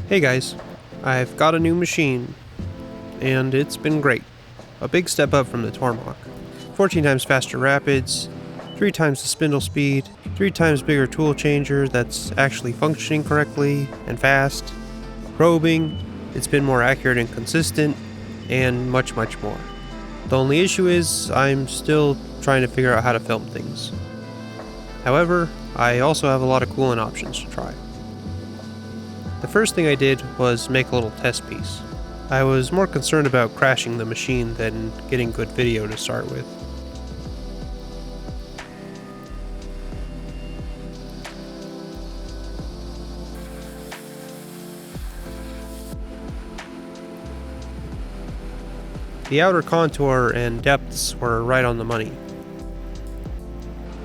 Hey guys, I've got a new machine, and it's been great. A big step up from the Tormach. 14 times faster rapids, 3 times the spindle speed, 3 times bigger tool changer that's actually functioning correctly and fast. Probing, it's been more accurate and consistent, and much more. The only issue is I'm still trying to figure out how to film things. However, I also have a lot of coolant options to try. The first thing I did was make a little test piece. I was more concerned about crashing the machine than getting good video to start with. The outer contour and depths were right on the money.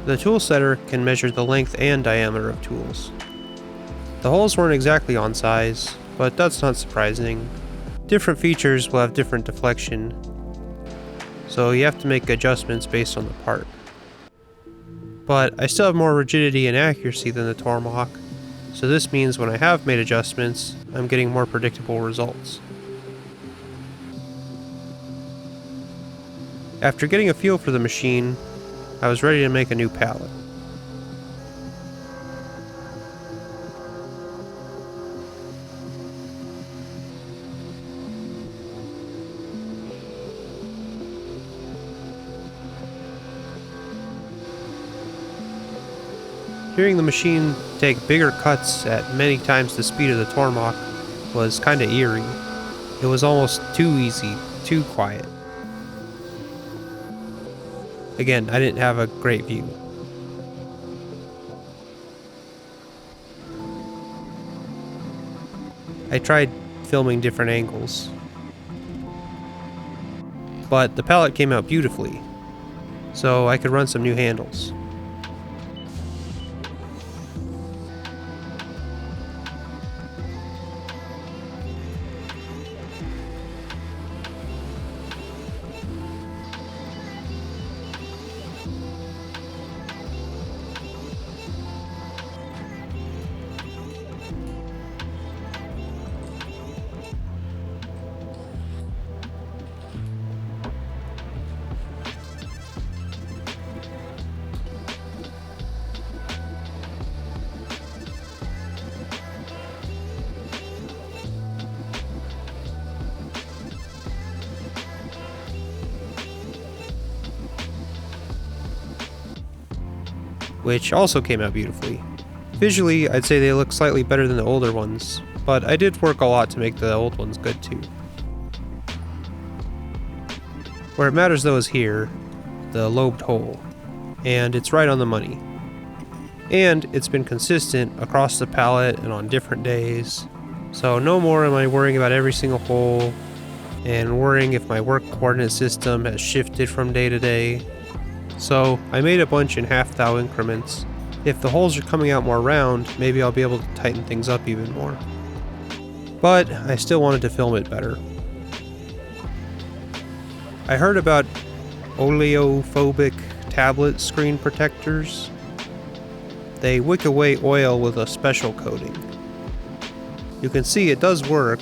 The tool setter can measure the length and diameter of tools. The holes weren't exactly on size, but that's not surprising. Different features will have different deflection, so you have to make adjustments based on the part. But I still have more rigidity and accuracy than the Tormach, so this means when I have made adjustments, I'm getting more predictable results. After getting a feel for the machine, I was ready to make a new pallet. Hearing the machine take bigger cuts at many times the speed of the Tormach was kinda eerie. It was almost too easy, too quiet. Again, I didn't have a great view. I tried filming different angles, but the pallet came out beautifully, so I could run some new handles. Which also came out beautifully. Visually, I'd say they look slightly better than the older ones, but I did work a lot to make the old ones good too. Where it matters though is here, the lobed hole, and it's right on the money. And it's been consistent across the pallet and on different days, so no more am I worrying about every single hole and worrying if my work coordinate system has shifted from day to day. So I made a bunch in half-thou increments. If the holes are coming out more round, maybe I'll be able to tighten things up even more. But I still wanted to film it better. I heard about oleophobic tablet screen protectors. They wick away oil with a special coating. You can see it does work.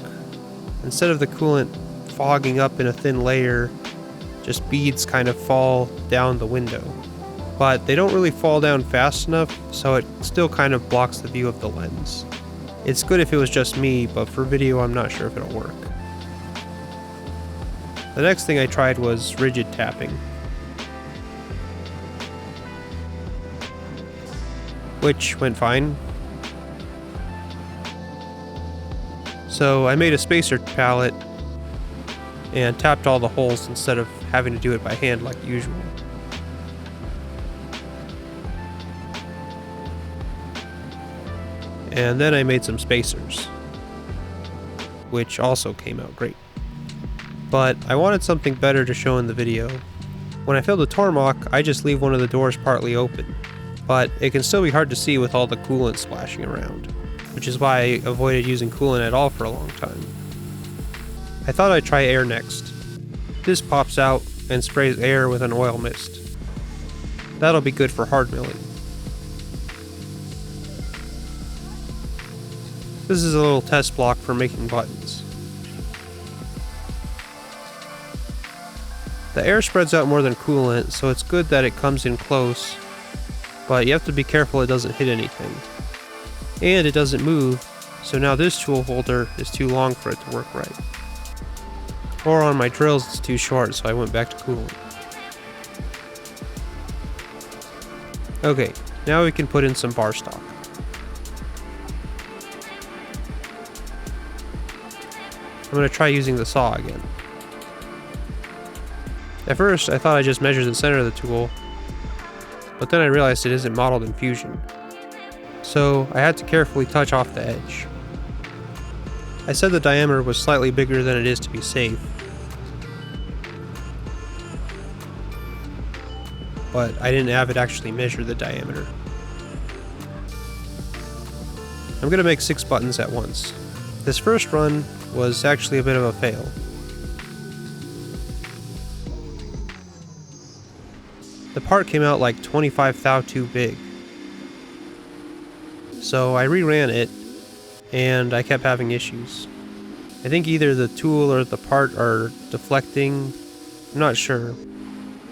Instead of the coolant fogging up in a thin layer, just beads kind of fall down the window. But they don't really fall down fast enough, so it still kind of blocks the view of the lens. It's good if it was just me, but for video I'm not sure if it'll work. The next thing I tried was rigid tapping, which went fine. So I made a spacer pallet and tapped all the holes instead of having to do it by hand like usual. And then I made some spacers, which also came out great. But I wanted something better to show in the video. When I fill the Tormach, I just leave one of the doors partly open, but it can still be hard to see with all the coolant splashing around, which is why I avoided using coolant at all for a long time. I thought I'd try air next. This pops out and sprays air with an oil mist. That'll be good for hard milling. This is a little test block for making buttons. The air spreads out more than coolant, so it's good that it comes in close, but you have to be careful it doesn't hit anything. And it doesn't move, so now this tool holder is too long for it to work right. Or on my drills it's too short, so I went back to coolant. Okay, now we can put in some bar stock. I'm going to try using the saw again. At first, I thought I just measured the center of the tool, but then I realized it isn't modeled in Fusion. So I had to carefully touch off the edge. I said the diameter was slightly bigger than it is to be safe, but I didn't have it actually measure the diameter. I'm going to make 6 buttons at once. This first run was actually a bit of a fail. The part came out like 25 thou too big. So I reran it, and I kept having issues. I think either the tool or the part are deflecting, I'm not sure.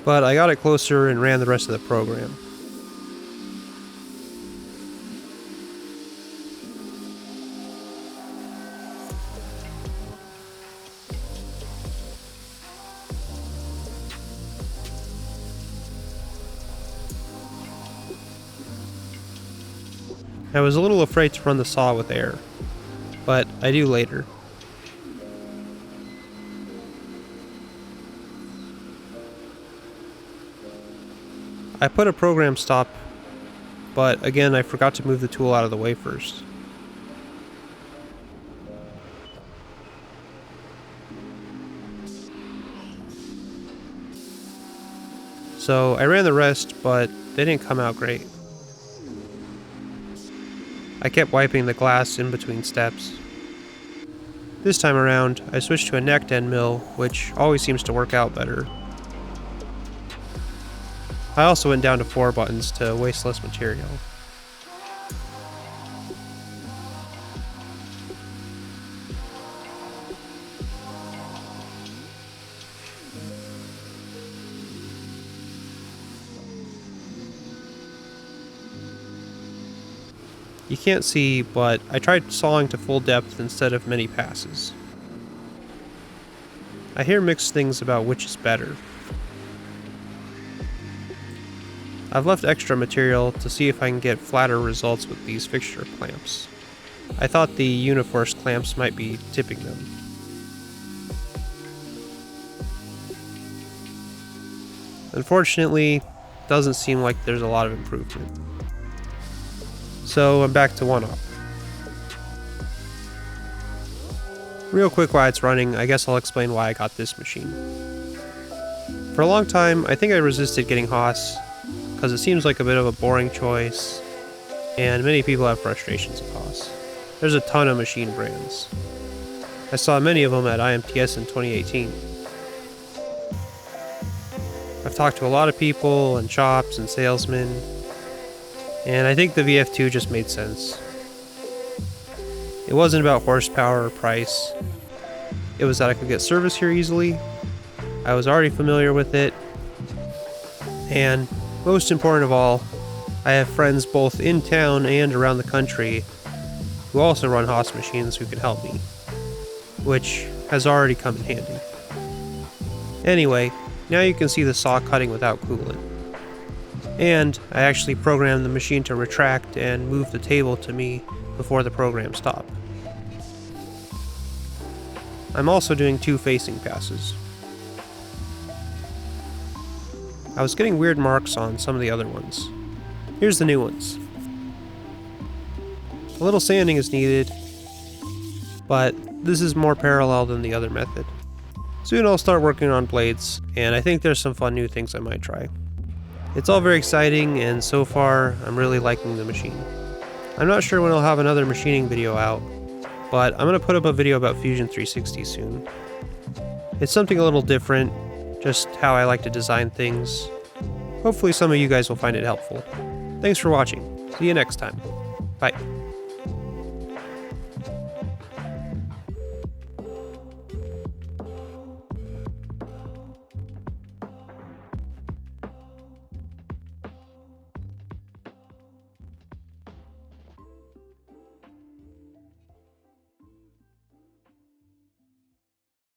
But I got it closer and ran the rest of the program. I was a little afraid to run the saw with air, but I do later. I put a program stop, but again I forgot to move the tool out of the way first. So I ran the rest, but they didn't come out great. I kept wiping the glass in between steps. This time around, I switched to a necked end mill, which always seems to work out better. I also went down to 4 buttons to waste less material. You can't see, but I tried sawing to full depth instead of many passes. I hear mixed things about which is better. I've left extra material to see if I can get flatter results with these fixture clamps. I thought the Uniforce clamps might be tipping them. Unfortunately, doesn't seem like there's a lot of improvement. So I'm back to 1-op. Real quick while it's running, I guess I'll explain why I got this machine. For a long time, I think I resisted getting Haas, because it seems like a bit of a boring choice, and many people have frustrations with Haas. There's a ton of machine brands. I saw many of them at IMTS in 2018. I've talked to a lot of people and shops and salesmen, and I think the VF2 just made sense. It wasn't about horsepower or price. It was that I could get service here easily, I was already familiar with it, and most important of all, I have friends both in town and around the country who also run Haas machines who can help me, which has already come in handy. Anyway, now you can see the saw cutting without coolant. And I actually programmed the machine to retract and move the table to me before the program stopped. I'm also doing 2 facing passes. I was getting weird marks on some of the other ones. Here's the new ones. A little sanding is needed, but this is more parallel than the other method. Soon I'll start working on blades, and I think there's some fun new things I might try. It's all very exciting, and so far, I'm really liking the machine. I'm not sure when I'll have another machining video out, but I'm going to put up a video about Fusion 360 soon. It's something a little different, just how I like to design things. Hopefully some of you guys will find it helpful. Thanks for watching. See you next time. Bye.